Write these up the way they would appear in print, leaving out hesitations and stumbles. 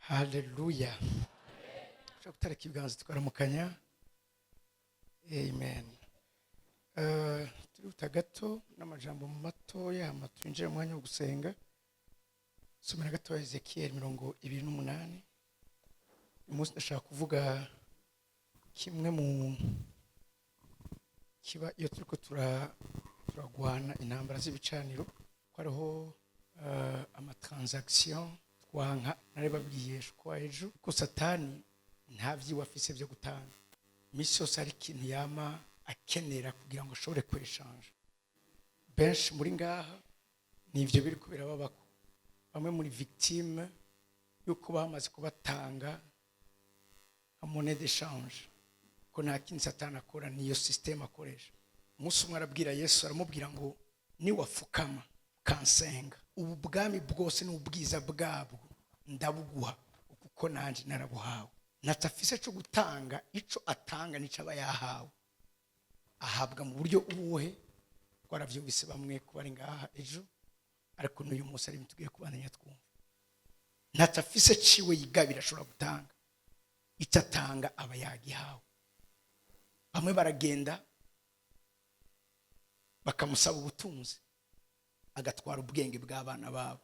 Hallelujah. Ushaka gutareka ibiganza tukaramukanya. Amen. Turihuta gato n'amajambo matoya hama twinjire mu mwanya wo gusenga. Somera gato Ezekiel 28. Umunsi ndashaka kuvuga kimwe mu kiba iyo turiko turagwana intambara z'ibicaniro ko ariho amatransaction twanka nari babwiye kwa ejo ko satani nta vyiwe afise byo gutanga misi yose ari ikintu yama akenera kugira ngo ashobore kweshanja benshi muri ngaha nivyo biri kubera babako bamwe muri victime yuko bamaze kubatanga a monnaie d'échange ko nta kintu satani akora niyo system akoresha. Umunsi umwe arabwira Yesu aramubwira ngo ni wafukama kansenga ubu bwami bwose n'ubwiza bwabwo ndabuguha kuko nanje narabuhawe natafise cyo gutanga ico atanga nico aba yahawe ahabwa mu buryo ubuhe twaravyumvise bamwe kubari ngaha ejo ariko n'uyu munsi ari tugiye kubandanya twumva natafise ciwe yigabira ashobora gutanga itatanga aba yagihawe. Bamwe baragenda bakamusaba ubutunzi agatwara ubwenge bw'abana babo.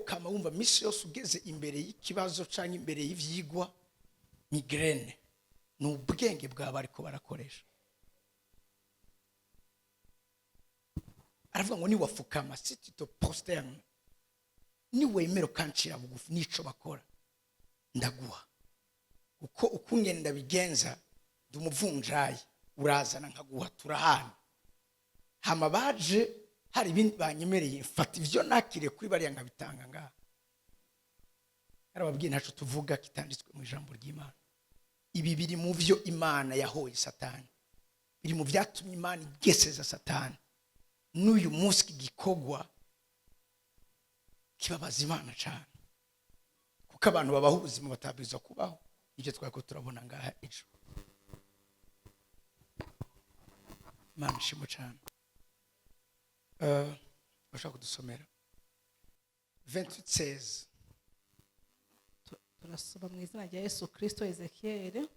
Kama wumva misi yose ugeze imbere y'ikibazo canke imbere y'ivyigwa migraine n'ubwenge bwabo ariko barakoresha. Aravuga ngo ni wafukama sitito posterne ni wemero kancira bugufi nico bakora ndaguha uko ukungenda bigenza ndumuvunjaye urazana nkaguha turahana hama baje hari ibindi banyemereye mfata ivyo nakire kuri bari nkabitanga ngaha arababwiye ntaco tuvuga kitanditswe mu ijambo ry'Imana. Ibi biri mu vyo Imana yahoye satani biri mu vyatumye Imana igeseza satani n'uyu munsi gikogwa kibabaza Imana cyane kuko abantu babaho ubuzima batabwiza kubaho ivyo twako turabona ngaha ejo. Imana shimo cyane. Bashaka kudusomera 28:16 turasoma mu izina rya Yesu Kristo. Ezekiel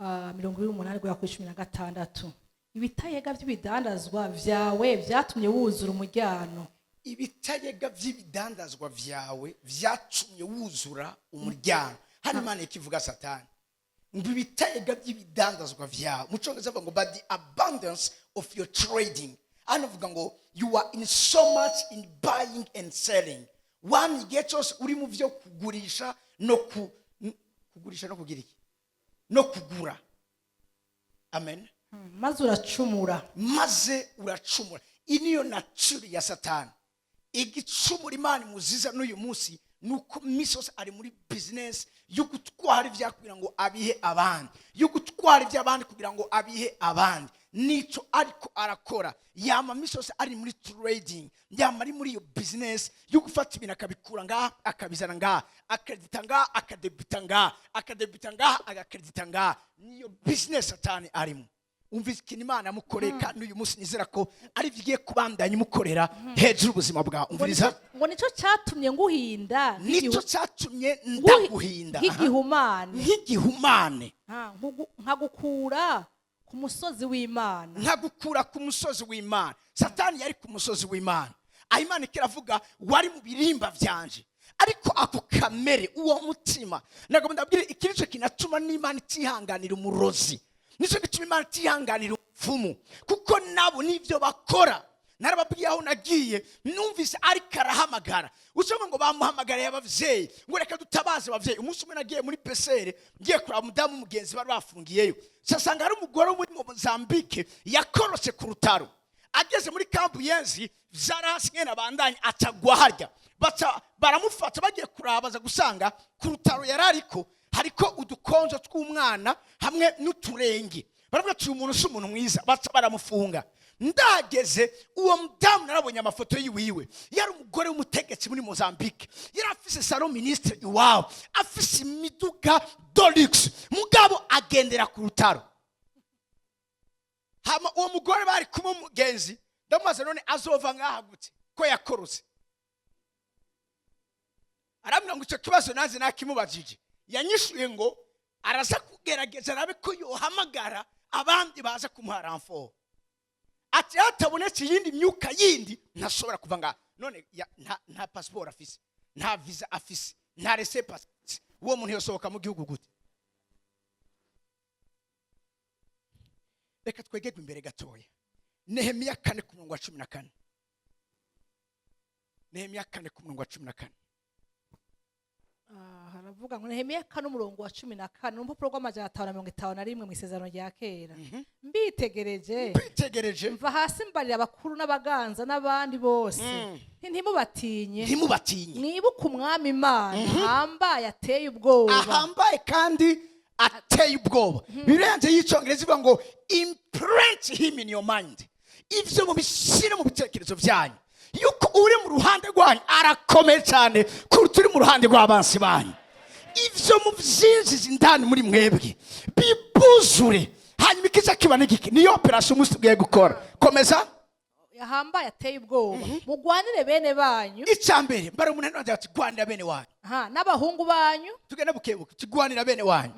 28:16 ibitayega by'ibidandazwa vyawe vyatumye wuzura umuryango. Ibitayega by'ibidandazwa vyawe vyatumye wuzura umuryango. Hano Imana ikivuga satani ngo ibitayega by'ibidandazwa vyawe mucongereza ngo by the abundance of your trading. Hano vuga ngo you are in so much in buying and selling. One gets uri mu vyo kugurisha no kugurisha no kugira iki no kugura. Amen. Maze uracumura iniyo nature ya satani igicumura Imana muziza n'uyu munsi nuko misos ari muri business yo gutwara ivyakugira ngo abihe abandi yo gutwara ivy'abandi kugira ngo abihe abandi nico ariko arakora yama misos ari muri trading yama ari muri yo business yo gufata ibintu akabikura ngaha akabizana ngaha akredita ngaha akadebita ngaha agakredita ngaha niyo business satani arimo. Umvise ikintu Imana yamukoreka n'uyu munsi nizera ko ari bigiye kubandanya imukorera hejuru ubuzima bwawe. Umviriza ngo nico cyatumye nguhinda nico cyatumye ndaguhinda nk'igihumane nkagukura ku musozi w'Imana. Satani yari ku musozi w'Imana aho Imana ikiravuga wari mu birimba vyanje ariko ako kamere uwo mutima nagomba ndabwire ikirico kinatuma n'Imana itihanganira umurozi nico gituma Imana itihanganira umupfumu kuko nabo nivyo bakora. Narababwiye aho nagiye numvise ari karahamagara usoma ngo bamuhamagara y'abavyeyi ngo reka dutabaze abavyeyi. Umunsi umwe nagiye muri pesere ngiye kura mudamu mugenzi bari bafungiyeyo sasanga ari umugore muri Mozambique yakorose ku rutaro ageze muri kampu yenzi zarasi ngena bandanye atagwa harya baramufata bagiye kurabaza gusanga ku rutaro yarariko hariko udukonjo tw'umwana hamwe n'uturenge baravuga ati umuntu si umuntu mwiza baramufunga. Ndageze uwo mudamu narabonye amafoto yiwiwe yari umugore w'umutegetsi muri Mozambique yari afise salon ministre iwabo afise imiduga Dolux mugabo agendera ku rutaro. Hama uwo mugore bari kumwe mugenzi ndamubaza none azova ngaha gute ko yakorose arambwira ngo icyo kibazo naze nakimubajije, yanyishuye ngo araza kugerageza arabe ko yohamagara abandi baza kumuha renfort. Ati hatabonetse iyindi myuka yindi ntashobora kuva ngaha. None nta passport afise, nta visa afise, nta laissez-passer, uwo muntu yosohoka mu gihugu gute? Reka twegegwe imbere gatoya. Nehemiya 4:14. Nehemiya 4:14. Haravuga ngo Nehemiya 4:14 n'urupapuro rw'551 mu isezerano rya kera. Mbitegereje mva hasi mbarira abakuru n'abaganza n'abandi bose, ntimubatinye mwibuke umwami Imana ahambaye ateye ubwoba, ahambaye kandi ateye ubwoba. Birenze y'icyongereza ivuga ngo imprint him in your mind. Ivyo mubishire mu bitekerezo byanyu yuko uri mu ruhande rwanyu arakomeye cyane kuruta uri mu ruhande rw'abansi banyu. Ivyo muvyinjiza indani muri mwebwe bibuzure, hanyuma ikiza kiba n'igiki. Niyo operation musubiye gukora. Komeza. Yahambaye ateye ubwoba, mugwanire bene banyu. Icambere mbara umuntu nanje ati gwanira bene wanyu. N'abahungu banyu. Tugenda bukebuke tugwanira bene wanyu.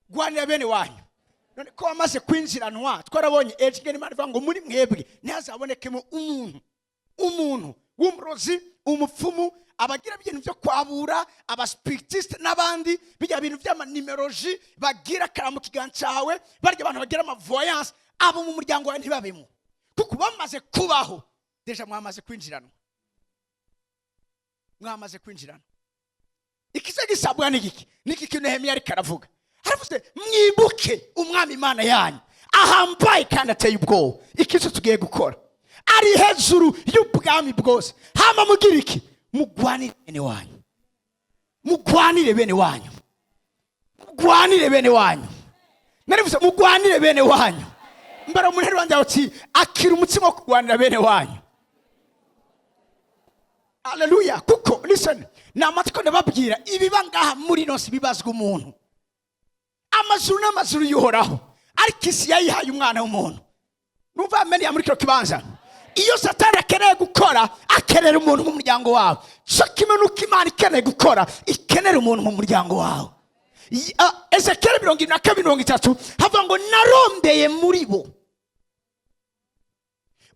Gwanira bene wanyu. None ko amaze kwinjiranwa twarabonye ejigeni Imana ivuga ngo muri mwebwe ntazabonekemo umuntu w'umurozi, umupfumu, abagira ibintu byo kwabura, abaspiritiste n'abandi bijya ibintu by'amanimeroji bagira karamu kiganza cyawe, barya abantu bagira amavoyance, abo mu muryango wawe ntibabemo kuko bamaze kubaho deja mwamaze kwinjiranwa. Ikize gisabwa n'igiki niki kintu Nehemiya ari karavuga. Haravuze mwibuke umwami Imana yanyu ahambaye kandi ateye ubwoba. Ikizo tugiye gukora ari hejuru y'ubwami bwose. Hama mugira iki? Mugwanire bene wanyu. Narivuze mugwanire bene wanyu. Mbara umuntu wanje ati akira umutima wo kugwanira bene wanyu. Hallelujah. Kuko listen, namatiko ndababwira ibiba ngaha muri nose bibazwa umuntu. Amazuru n'amazuru yuhoraho, ariko isi yayihaye umwana w'umuntu. Numva ameni ya muri kino kibanza. Iyo Satani akeneye gukora, akenera umuntu mu muryango wawe. Cyo kimwe nuko Imana ikeneye gukora, ikenera umuntu mu muryango wawe. Ezekiel 22:3 havuga ngo narondeye muri bo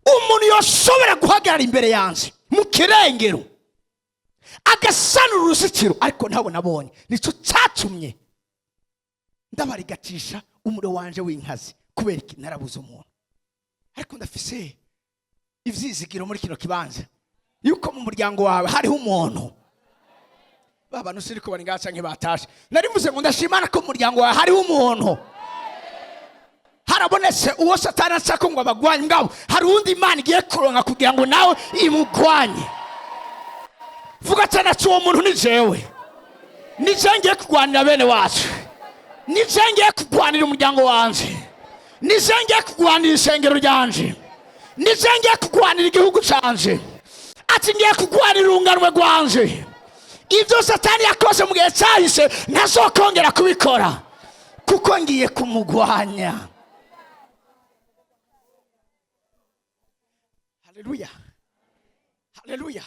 umuntu yoshobora guhagarara imbere yanjye mu kirengero agasanura uruzitiro, ariko ntabwo nabonye. Nicyo cyatumye ndabarigatisha umuro wanje w'inkazi kubera iki narabuze umuntu. Ariko ndafise ivyizigiro muri kino kibanza yuko mu muryango wawe hariho umuntu. Baba nusiri ko baringaca nkibatashe. Narivuze ngo ndashimana ko mu muryango wawe hariho umuntu. Harabonetse uwo Satani ashaka ngo abagwanye ngabo, hari undi Imana igiye kuronka kugira ngo nawe imugwanye. Vuga cyane ati uwo muntu ni jewe. Ni ngiye kugwanira bene wacu. Ni ngiye kugwanira umuryango wanje. Ni ngiye kugwanira isengero ryanje. Ni ngiye kugwanira igihugu canje. Ati ngiye kugwanira urunganwe rwanje. Ibyo Satani yakoze mu gihe cyahise ntazokongera kubikora kuko ngiye kumugwanya. Hallelujah. Hallelujah.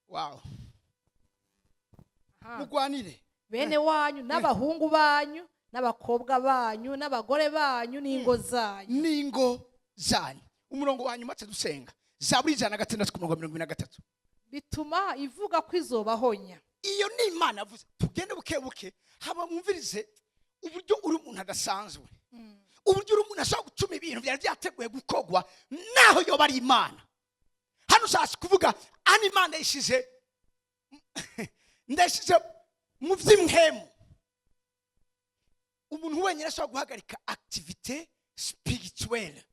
Wow. Mugwanire bene wanyu n'abahungu banyu n'abakobwa banyu n'abagore banyu n'ingo zanyu. Umurongo wanyu matse dusenga. Zaburi 106:23. Bituma ivuga ko izobahonya. Iyo ni Imana avuze. Tugende bukebuke haba mwumvirize uburyo uri umuntu adasanzwe. Uburyo uri umuntu ashaka gutuma ibintu byari byateguye gukogwa naho yo bari Imana. Hano ushaka kuvuga ani Imana yishize ndashize mu vy'imhemu. Umuntu wenyine ashaka guhagarika activité spirituelle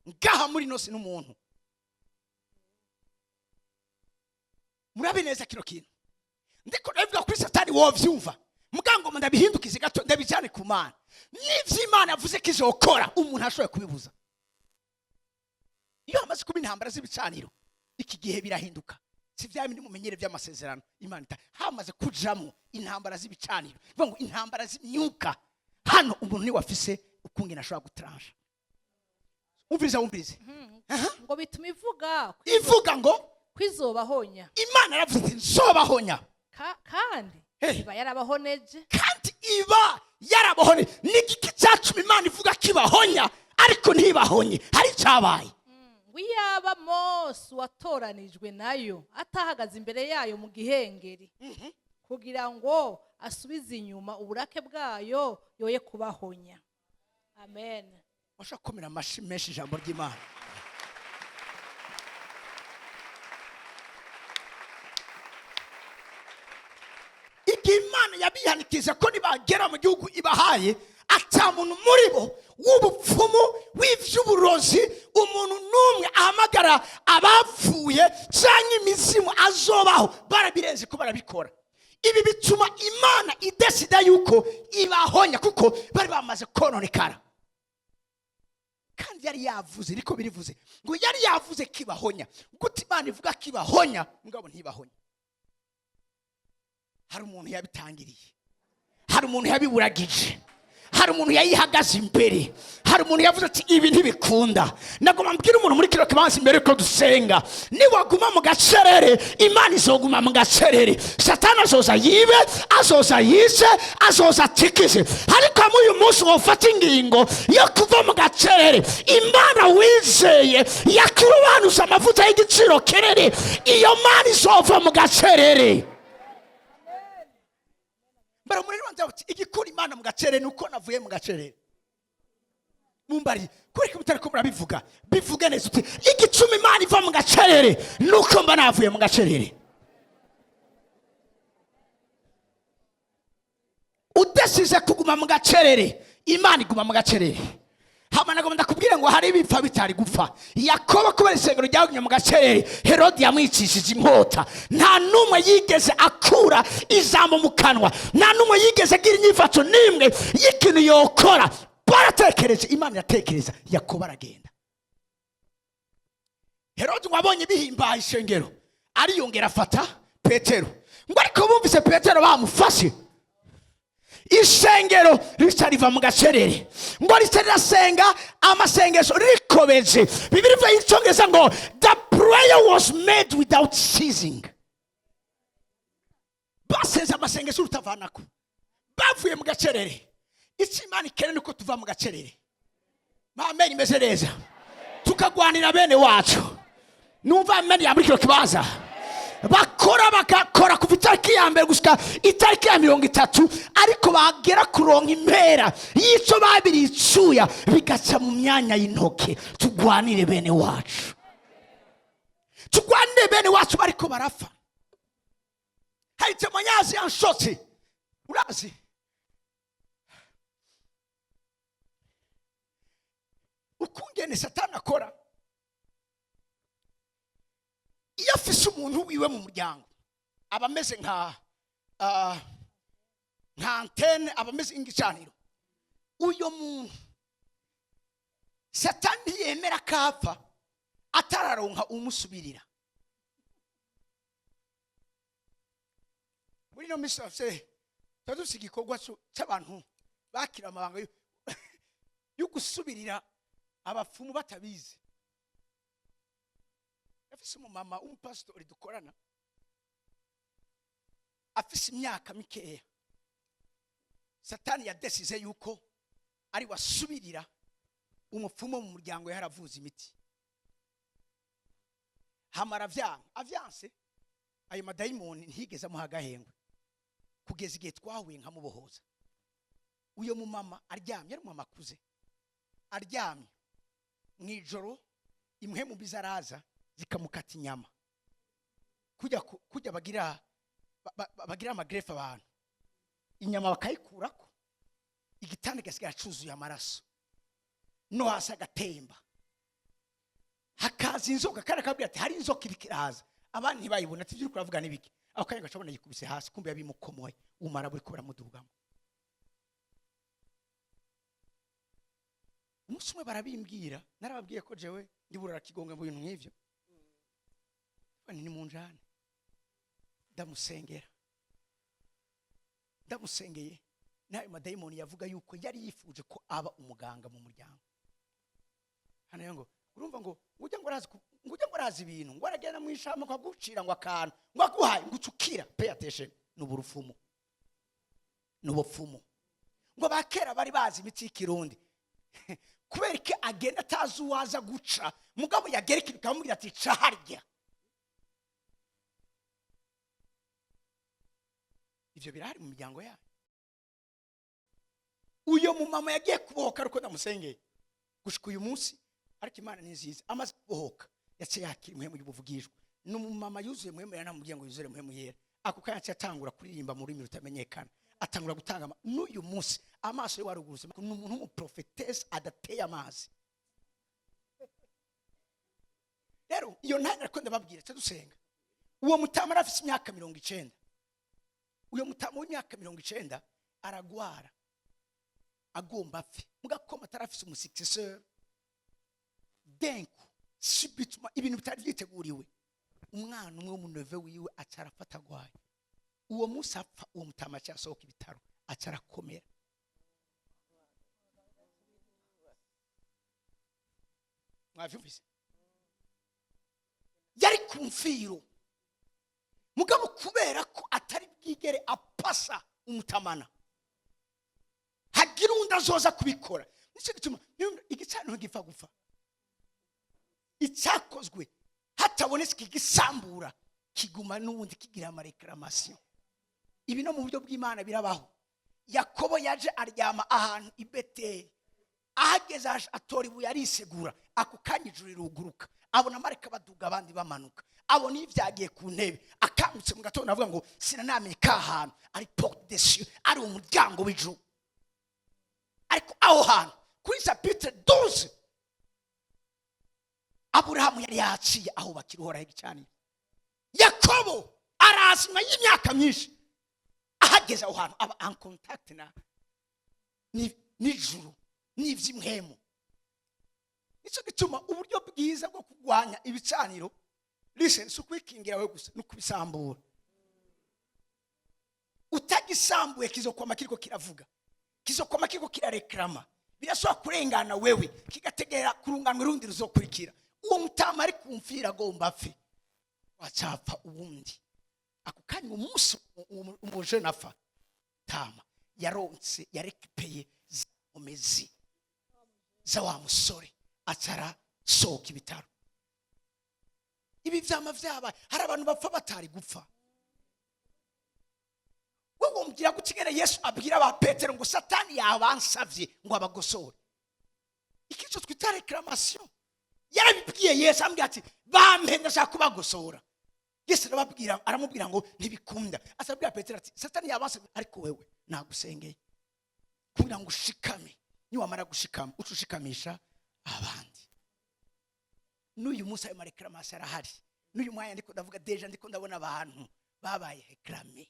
ngaha muri nose n'umuntu. Murabe neza kino kintu. Ndiko ndavuga kuri Satani wo vyumva. Mugango ndabihindukize gato ndabijane ku Mana. Nivyo Imana yavuze kizokora umuntu ashoye kubibuza. Iyo amaze kuba intambara z'ibicaniro iki gihe birahinduka. Si vya bindi mumenyere vy'amasezerano Imana hamaze kujamo intambara z'ibicaniro. Bivuga ngo intambara z'imyuka. Hano umuntu ni wafise ukungena ashobora gutransha. Umviriza. Ngo bituma ivuga ngo kwizobahonya. Imana yaravuze iti nzobahonya Kandi iba yarabahoneje. kandi iba yarabahoneje. N'igiki cyatuma Imana ivuga kibahonya ariko ntibahonye hari cyabaye. Wiyaba Mose watoranijwe nayo atahagaze imbere yayo mu gihengeri kugira ngo asubize inyuma uburake bwayo yoye kubahonya. Amen. Washaka kumira amashi menshi ijambo ry'Imana. Igihe Imana yabihanikiza ko nibagera mu gihugu ibahaye ata muntu muri bo w'ubupfumu w'ivy'uburozi umuntu numwe ahamagara abapfuye cyangwa imizimu azobaho barabirenze ko barabikora. Ibi bituma Imana idesida yuko ibahonya kuko bari bamaze kononekara. Kandi yari yavuze niko birivuze ngo yari yavuze kibahonya guti Imana ivuga kibahonya ngabo ntibahonya. Hari umuntu yabitangiriye, hari umuntu yabiburagije, hari umuntu yayihagaze imbere, hari umuntu yavuze ati ibi ntibikunda. Nagoma mbwira umuntu muri kiro kibanza imbere ko dusenga niwaguma mu gacerere Imana izoguma mu gacerere. Satani azoza yibe, azoza yice, azoza atikize, ariko mu uyu munsi wofata ingingo yo kuva mu gacerere Imana wizeye yakurubanuza amavuta y'igiciro kinini, iyo Mana izova mu gacerere. Bara muri rwanda uti igikuri Imana mu gacerere nuko navuye mu gacerere. Mumbari kuri kumutari ko murabivuga bivuge neza uti igicuma Imana iva mu gacerere nuko mba navuye mu gacerere. Udasize kuguma mu gacerere Imana iguma mu gacerere. Hamana ngo ndakubwira ngo hari ibipfa bitari gupfa. Yakobo kubera isengero ryagumye mu gacerere Herode yamwicishije inkota. Nta numwe yigeze akura ijambo mu kanwa, nta numwe yigeze agira inyifato nimwe y'ikintu yokora. Baratekereje, Imana yatekereza, Yakobo aragenda. Herode wabonye bihimbaye isengero ariyongera afata Petero, ngo ariko bumvise Petero bamufashe isengero riva mu gacerere ngo rirasenga amasengesho rikobeje. Bibiri bivuga icyongereza ngo the prayer was made without ceasing. Basenze amasengesho rutavanako, bavuye mu gacerere. Icyo Imana ikeneye nuko tuva mu gacerere. Amen, imeze neza tukagwanira bene wacu. Numva amen ya muri kiro kibaza bakora bagakora kuva itariki ya mbere gushika itariki ya 30 ariko bagera kuronka impera y'icyo babiri icuya bigaca mu myanya y'intoke. Tugwanire bene wacu, tugwanire bene wacu bariko barafa. Hari temanyazi yanshotse urazi ukungene Satani akora. Iyo afise umuntu wiwe mu muryango abameze nka antene, abameze nk'igicaniro, uyo muntu Satani yemera kapfa atararonka umusubirira. Muri no misi afise tadusiga igikorwa cy'abantu bakira amabanga yo gusubirira abapfumu batabizi. Afise umumama umupasitori dukorana afise imyaka mikeya. Satani yadesize yuko ari wasubirira umupfumu mu muryango yaravuza imiti. Hamara avyanse ayo madayimoni ntigeze amuha gahengwe kugeza igihe twahuye nkamubohoza. Uyo mumama aryamye, ari mumama akuze aryamye mwijoro, imwe mu bizaraza zikamukata inyama kujya bagira amagrefa abantu, inyama bakayikurako, igitanda gasigara cuzuye amaraso no hasi agatemba. Hakaza inzoka kandi akabwira ati hari inzoka irikiraza, abantu ntibayibona ati by'ukuri avuga n'ibiki. Aho kanya gacabona yikubise hasi, kumbe yabimukomoye umara buri kubera mudugamo. Umunsi umwe barabimbwira, narababwiye ko jewe ndiburara kigonga mu bintu nk'ivyo. Ni munjane ndamusengeye nayo madayimoni yavuga yuko yari yifuje ko aba umuganga mu muryango. Hano ngo urumva ngo ngujya ngo arazi ibintu ngo aragenda mu ishamba ngo agucira ngo akantu ngo aguhaye ngo ucukira pay attention n'uburufumu n'ubupfumu ngo bakera bari bazi imiti y'ikirundi kubera ko agenda atazi uwaza guca mugabo yagera ikintu kamubwira ati ca harya. Ivyo birahari mu miryango yayo. Uyo mu mama yagiye kubohoka ariko ndamusengeye gushika uyu munsi ariko Imana ni nziza amaze kubohoka yace yakira muhemu y'ubuvugishwa n'umumama yuzuye muhemu yanamubwiye ngo yuzure muhemu yera ako kanya cyatangura kuririmba muri rurimi rutamenyekana atangura gutanga n'uyu munsi amaso ye waruguruse n'umuntu w'umuprofetess adateye amazi. Rero iyo ntanya ariko ndababwira cyo dusenga uwo mutama arafise imyaka 90 uyo mutama w'imyaka 90 aragwara agomba apfe mugakoma atarafise umusuccesseur denku subituma ibintu bitari byiteguriwe umwana umwe w'umuneve wiwe acarafata gwaye uwo munsi apfa uwo mutama cyasohoka ibitaro acarakomera. Mwavyumvise yari kumfiro mugabo kubera ko atari bwigere apasa umutamana hagira undi azoza kubikora nicyo gituma igicaniro gipfa gupfa icyakozwe hatabonetse igisambura kiguma n'ubundi kigira amareklamation. Ibi no mu buryo bw'Imana birabaho. Yakobo yaje aryama ahantu i Beteli ahageze atora ibuye arisegura ako kanya ijuru riruguruka abona mareka baduga abandi bamanuka abona ivyagiye ku ntebe akangutse mu gatondo avuga ngo sinanamenye kahantu ari porte des cieux ari umuryango w'ijuru ariko aho hantu kuri chapitre 12 Aburahamu yari yaciye aho bakiruhora igicaniro. Yakobo arazima y'imyaka myinshi ahageze aho hantu aba en contact na n'ijuru n'ivy'imhemu. Nicyo gituma uburyo bwiza bwo kugwanya ibicaniro listen sukwikingira we gusa no kubisambura. Utagisambuye kizokoma kiriko kiravuga kizokoma kiriko kirareklama birashobora kurengana wewe kigategera kurunganwa rundi ruzokurikira. Uwo mutama ari kumfira agomba apfe wacapfa ubundi ako kanya umunsi umuje nafa tama yaronse yarekipeye zomezi za wa musore atara soka ibitaro. Ibi vyama vyaba hari abantu bapfa batari gupfa. Wowe umbwira gutigera Yesu abwira ba Petero ngo Satani yabansavye ngo abagosore. Ikico twita reclamation yarabibwiye Yesu ambwira ati bampe ndashaka kubagosora. Yesu aramubwira ngo ntibikunda. Asabwira Petero ati Satani yabansavye ariko wewe nagusengeye kugira ngo ushikame niwamara gushikama ucushikamisha abandi. N'uyu munsi ayo mareklamation arahari. N'uyu mwanya ndiko ndavuga deja ndiko ndabona abantu babaye reclamé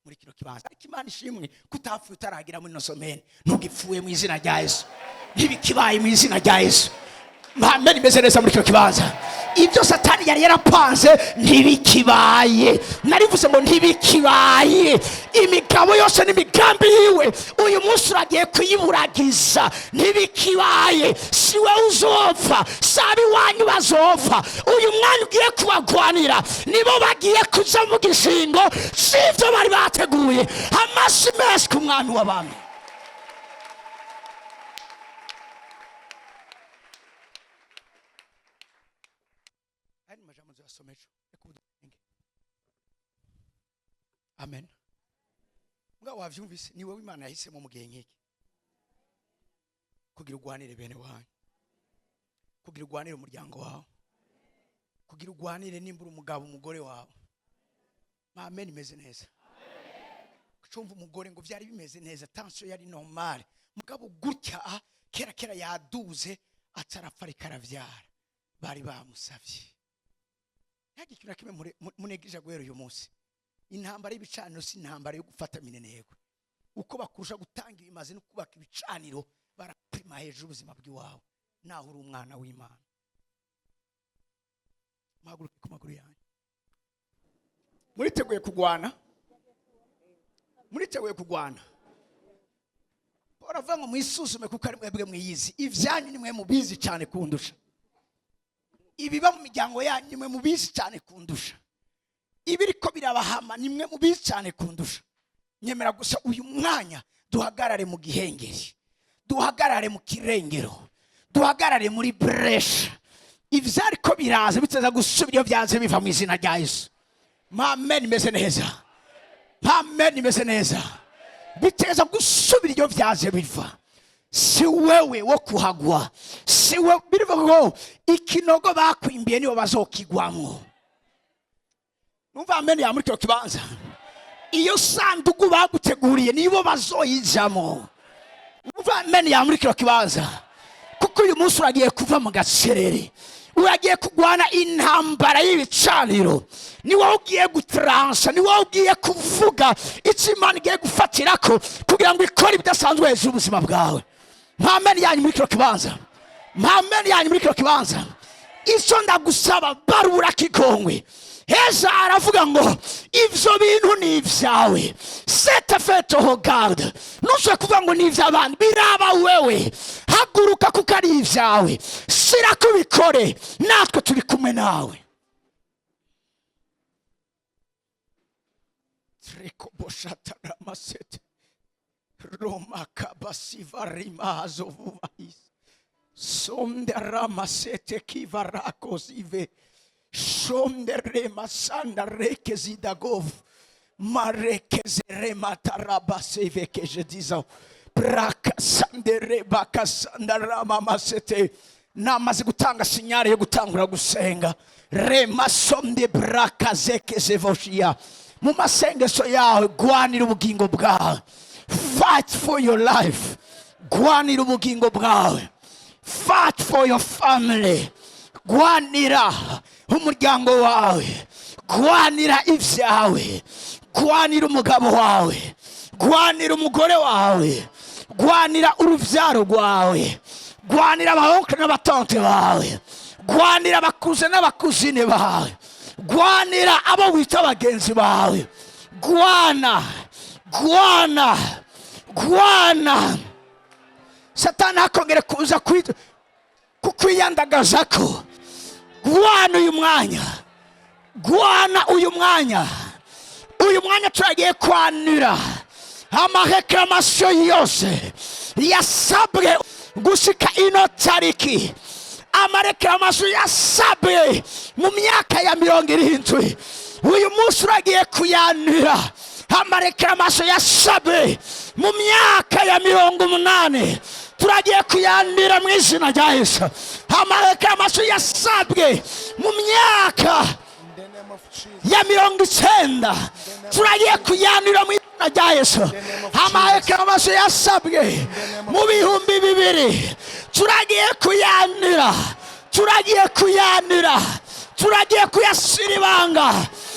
muri kino kibanza. Ariko Imana ishimwe kutapfuye utaragira muri nosomene ntugipfuye mu izina rya Yesu ntibikibaye mu izina rya Yesu. Amen. Imeze neza muri kino kibanza. Ibyo Satani yari yarapanze ntibikibaye. Narivuze ngo ntibikibaye. Imigabo yose n'imigambi yiwe uyu munsi uragiye kuyiburagiza. Ntibikibaye. Siwe uzopfa sabi wanyu bazopfa. Uyu mwana ugiye kubagwanira nibo bagiye kuza mu gishingo sivyo bari bateguye. Amasi menshi ku mwana w'abami. Amen. Mga wavyumvise ni wewe Imana yahisemo mu gihe nkiki kugira ugwanire bene wanyu, kugira ugwanire umuryango wawe, kugira ugwanire nimbura umugabo umugore wawe. Amen. Imeze neza. Kucumva umugore ngo vyari bimeze neza tension yari normal mugabo gutya kera yaduze atarapfa rikaravyara bari bamusavye. Yagiye kimwe munegije gwero uyu munsi. Intambara y'ibicaniro si intambara yo gufata minenegwe. Uko bakurusha gutanga ibimaze no kubaka ibicaniro barapima hejuru ubuzima bw'iwawe naho uri umwana w'Imana. Maguruke ku maguru yanyu. Muriteguye kugwana? Muriteguye kugwana? Uravuga ngo mwisuzume kuko ari mwebwe mwiyizi. Ivyanyu ni mwe mubizi cyane kundusha. ibiba mu miryango yanyu nimwe mubizi cyane kundusha, ibiriko birabahama nimwe mubizi cyane kundusha. Nyemera gusa uyu mwanya duhagarare mu gihengeri, duhagarare mu kirengero, duhagarare muri bresha. Ivyariko biraza biteza gusubira iyo byanze biva mu izina rya Yesu. Amen. Meze neza. Amen. Meze neza. Biteza gusubira iyo byanze biva. Si wewe wo kuhagwa, si wewe birivuga ikinogo bakwimbiye nibo bazokigwamwo. Numva amen ya muri cyo kibanza. Iyo sanduku baguteguriye nibo bazoyijamo. Numva amen ya muri cyo kibanza. Kuko uyu munsi uragiye kuva mu gaserere, uragiye kugwana intambara y'ibicaniro. Ni wowe ugiye gutransa, ni wowe ugiye kuvuga icyo Imana igiye gufatirako kugira ngo ikore ibidasanzwe hejuru ubuzima bwawe. Amen yanyu muri kino kibanza. Amen yanyu muri kino kibanza. Icyo ndagusaba barura kigongwe. Heza aravuga ngo ivyo bintu ni ivyawe. Sete feto ho garde. Nuswe kuvuga ngo ni ivy'abandi, biraba wewe. Haguruka kuko ari ivyawe. Sira kubikore, natwe turi kumwe nawe. Treko boshata ramasete. Roma kabasiva rimazo vuvais. Sonde ramasete kivarakos ive. Sonde remasanda rekezidagov. Marekezere tarabaseve que je disais. Brakasandere bakasandara mamasete. Namaze gutanga sinyari yo gutangura gusenga. Remasonde brakazekezevoshia. Mu masengesho yawe gwanira ubugingo bwawe. Fight for your life. Gwanira ubugingo bwawe. Fight for your family. Gwanira umuryango wawe. Gwanira ivyawe. Gwanira umugabo wawe. Gwanira umugore wawe. Gwanira uruvyaro rwawe. Gwanira abahonke n'abatante bawe. Gwanira abakuze n'abakuzine bawe. Gwanira abo wita abagenzi bawe. Gwana. Satani akongera kuza kukwiyandagazako. Gwana uyu mwanya. Uyu mwanya turagiye kwanira amareklamasyo yose yasabwe gushika ino tariki. Amareklamasyo yasabwe mu myaka ya 70. Uyu munsi uragiye kuyanira. Amareklamasyo yasabwe mu myaka ya 80. Turagiye kuyanira mu izina rya Yesu. Amareklamasyo yasabwe mu myaka ya 90. Turagiye kuyanira mu izina rya Yesu. Amareklamasyo yasabwe mu 2000. Turagiye kuyasira ibanga.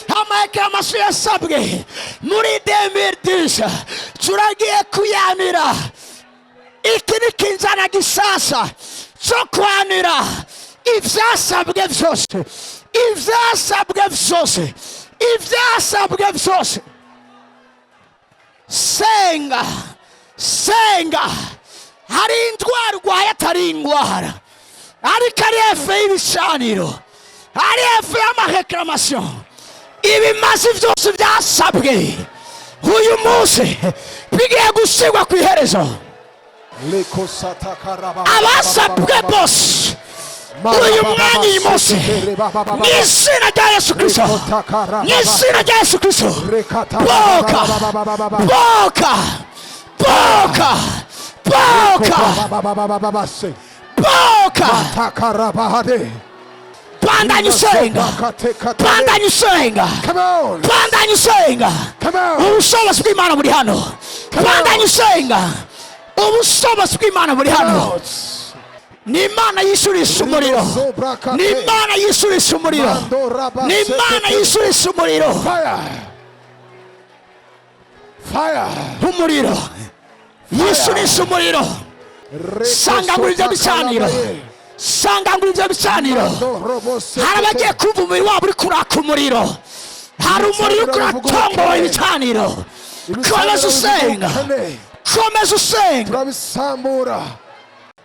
Amareklamasyo yasabwe muri 2010. Turagiye kuyanira. Iki ni kinzana gisasa cyo kwanira ivyasabwe vyose. Senga. Hari indwara urwaye atari indwara, ariko ari efe y'ibishaniro, ari efe y'amareklamasyo. Ibimazi vyose vyasabwe uyu munsi bigiye gusigwa ku iherezo. Abasabwe bose uyu mwanya uyu munsi n'izina rya Yesu Kristo, n'izina rya Yesu Kristo. Boka. Bandanye usenga. Ubushobozi bw'Imana buri hano. Bandanye usenga. Ubushobozi bw'Imana buri hano. Ni Imana yisurisha umuriro. Fire. Umuriro. Yisurisha umuriro. Sanga muri ibyo bicaniro. Hari abagiye kumva umubiri wabo uri kuraka umuriro. Hari umuriro uri kuratongoza ibicaniro. Komeza usenga. Turabisambura.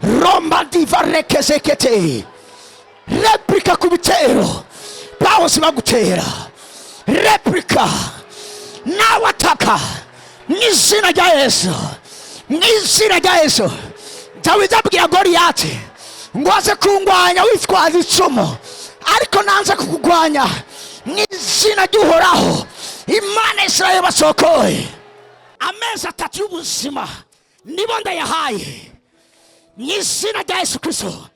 Roma diva rekezekete. replika ku bitero bawose bagutera, replika nawe ataka mu izina rya Yesu, mu izina rya Yesu. Dawidi abwira Goliyati ngo aze kungwanya witwaza icumu, ariko nanze kukugwanya mu izina ry'Uhoraho Imana ya Israeli basokoye. Amezi 3 y'ubuzima nibo ndayahaye mu izina rya Yesu Kristo.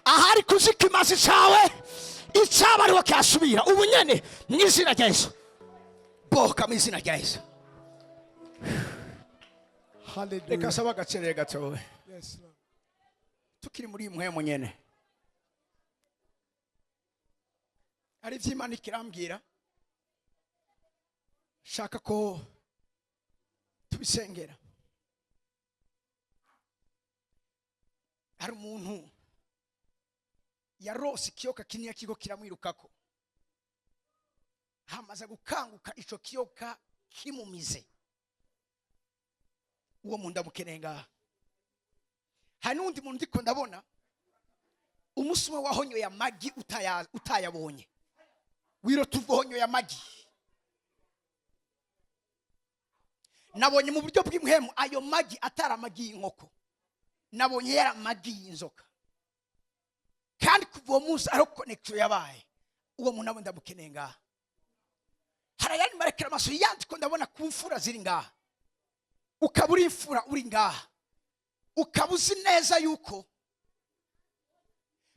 Ahari kuzika imazi cyawe icyaba ariho cyasubira ubu nyene mu izina rya Yesu. Boka mu izina rya Yesu. Hallelujah. Reka saba gacere gatowe. Yes, Lord. Tukiri muri mwemo nyene. Ari vy'Imana ikirambwira. Shaka ko tubisengera. Hari umuntu yarose ikiyoka kinini kigo kiramwirukako, hamaze gukanguka ico kiyoka kimumize. Uwo muntu ndamukenenga. Hari n'undi muntu ndiko ndabona umusuma wahonyoye amagi utayabonye, wiro tuvonyoye amagi. Nabonye mu buryo bw'imhemu ayo magi atari amagi y'inkoko, nabonye yari amagi y'inzoka, kandi kuva uwo munsi ariho connection yabaye. Uwo muntu nabo ndamukenenga. Harayani marekera amaso yandiko ndabona ku mfura ziri ngaha, ukaba uri imfura uri ngaha, ukaba uzi neza yuko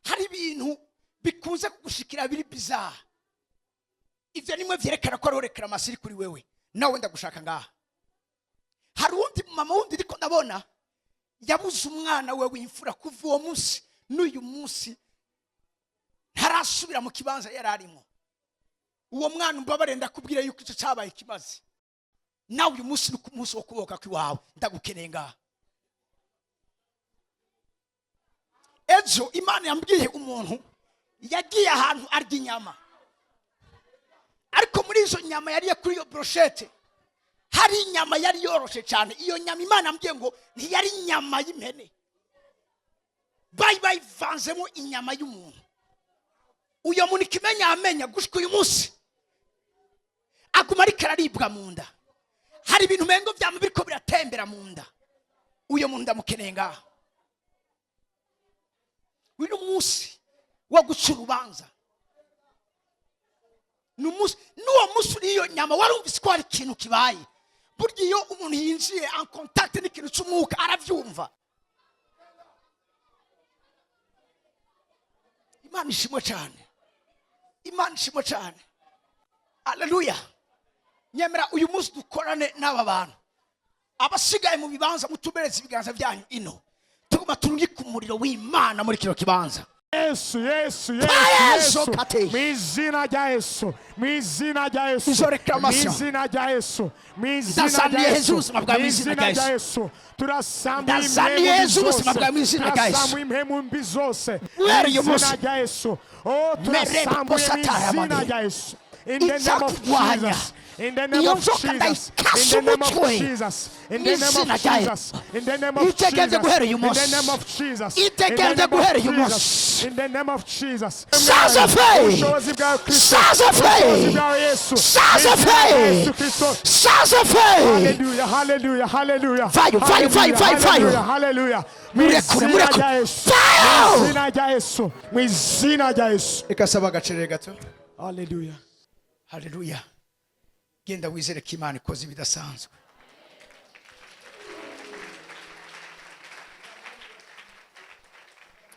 hari ibintu bikunze kugushikira biri bizarre. Ivyo nimwe vyerekana ko arorekera amasiri kuri wewe, nawe ndagushaka ngaha. Hari undi mama wundi ndiko ndabona yabuze umwana we w'imfura kuva uwo munsi n'uyu munsi ntarasubira mu kibanza yararimo. Uwo mwana umbabare ndakubwira yuko icyo cyabaye ikimazi. Nawe uyu munsi nuko umunsi wo kuboka kwiwawe ndagukenenga. Ejo Imana yambwiye umuntu yagiye ahantu arya inyama, ariko muri izo nyama yariye kuri iyo brochette hari inyama yari yoroshe cyane. Iyo nyama Imana yambwiye ngo ntiyari inyama y'impene, bayivanzemo inyama y'umuntu. Uyo muntu kimenya amenya gushika uyu munsi aguma ari kararibwa mu nda. Hari ibintu mengo byama biriko biratembera mu nda. Uyo muntu ndamukenenga. Wino munsi wo guca urubanza, n'uwo munsi uriyo nyama warumvise ko hari ikintu kibaye. Burya iyo umuntu yinjiye en contact n'ikintu cy'umwuka aravyumva. Imana ishimwe cyane, Imana ishimwe cyane. Haleluya. Nyemera uyu munsi dukorane n'aba bantu abasigaye mu bibanza, mutubereze ibiganza byanyu ino, tuguma turungika umuriro w'Imana muri kino kibanza. Yesu, Yesu, Yesu, Yesu. Mizina ja Yesu, mizina ja Yesu, mizina ja Yesu, mizina ja Yesu, mizina ja Yesu. Turasambu imhemu mbizose, mizina ja Yesu. Oh, turasambu mizina ja Yesu. In the name of Jesus. In the name of Jesus. In the name of Jesus. In the name of Jesus. In the name of Jesus. In the name of Jesus. In the name of Jesus. Sons of faith. Sons of faith. Sons of faith. Sons of faith. Hallelujah. Hallelujah. Hallelujah. Fire. Fire. Fire. Fire. Fire. Hallelujah. Fire. Hallelujah. Hallelujah. Genda wizere ko Imana ikoze ibidasanzwe.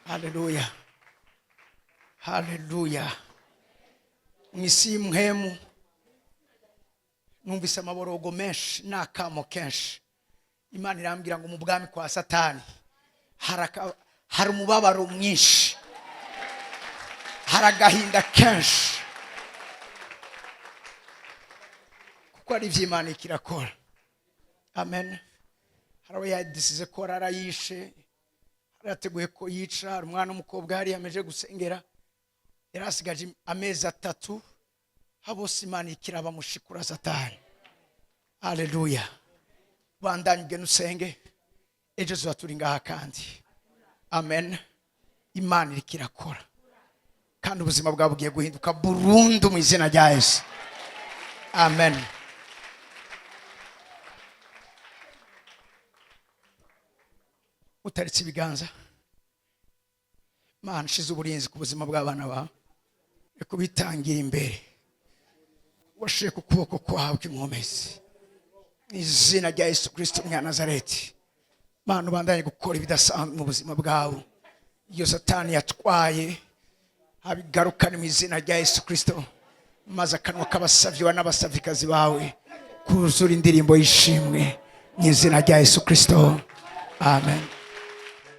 Hallelujah. Hallelujah. Mwisi mhemu numvise amaborogo menshi n'akamo kenshi. Imana irambwira ngo mu bwami kwa Satani hari umubabaro mwinshi, hari agahinda kenshi, kuko ari ivy'Imana ikirakora. Amen. Harawe yadisize ko arayishe, arateguye ko yica. Hari umwana w'umukobwa hari yameje gusengera, yarasigaje amezi 3, habose Imana ikiraba mushikura Satani. Hallelujah. Bandanyige nusenge, ejo zaturinga kandi. Amen. Imana ikirakora. kandi ubuzima bwawe bugiye guhinduka burundu mu izina rya Yesu. Amen. Utaritse ibiganza, Mana shize uburinzi ku buzima bw'abana bawe, reka ubitangira imbere, washiye ku kuboko kwawe kw'inkomezi mu izina rya Yesu Kristo mwa Nazareti. Mana ubandanye gukora ibidasanzwe mu buzima bwawe, iyo Satani yatwaye abigarukane mu izina rya Yesu Kristo, maze akanwa k'abasavyi n'abasavikazi bawe kuzura indirimbo y'ishimwe mu izina rya Yesu Kristo. Amen.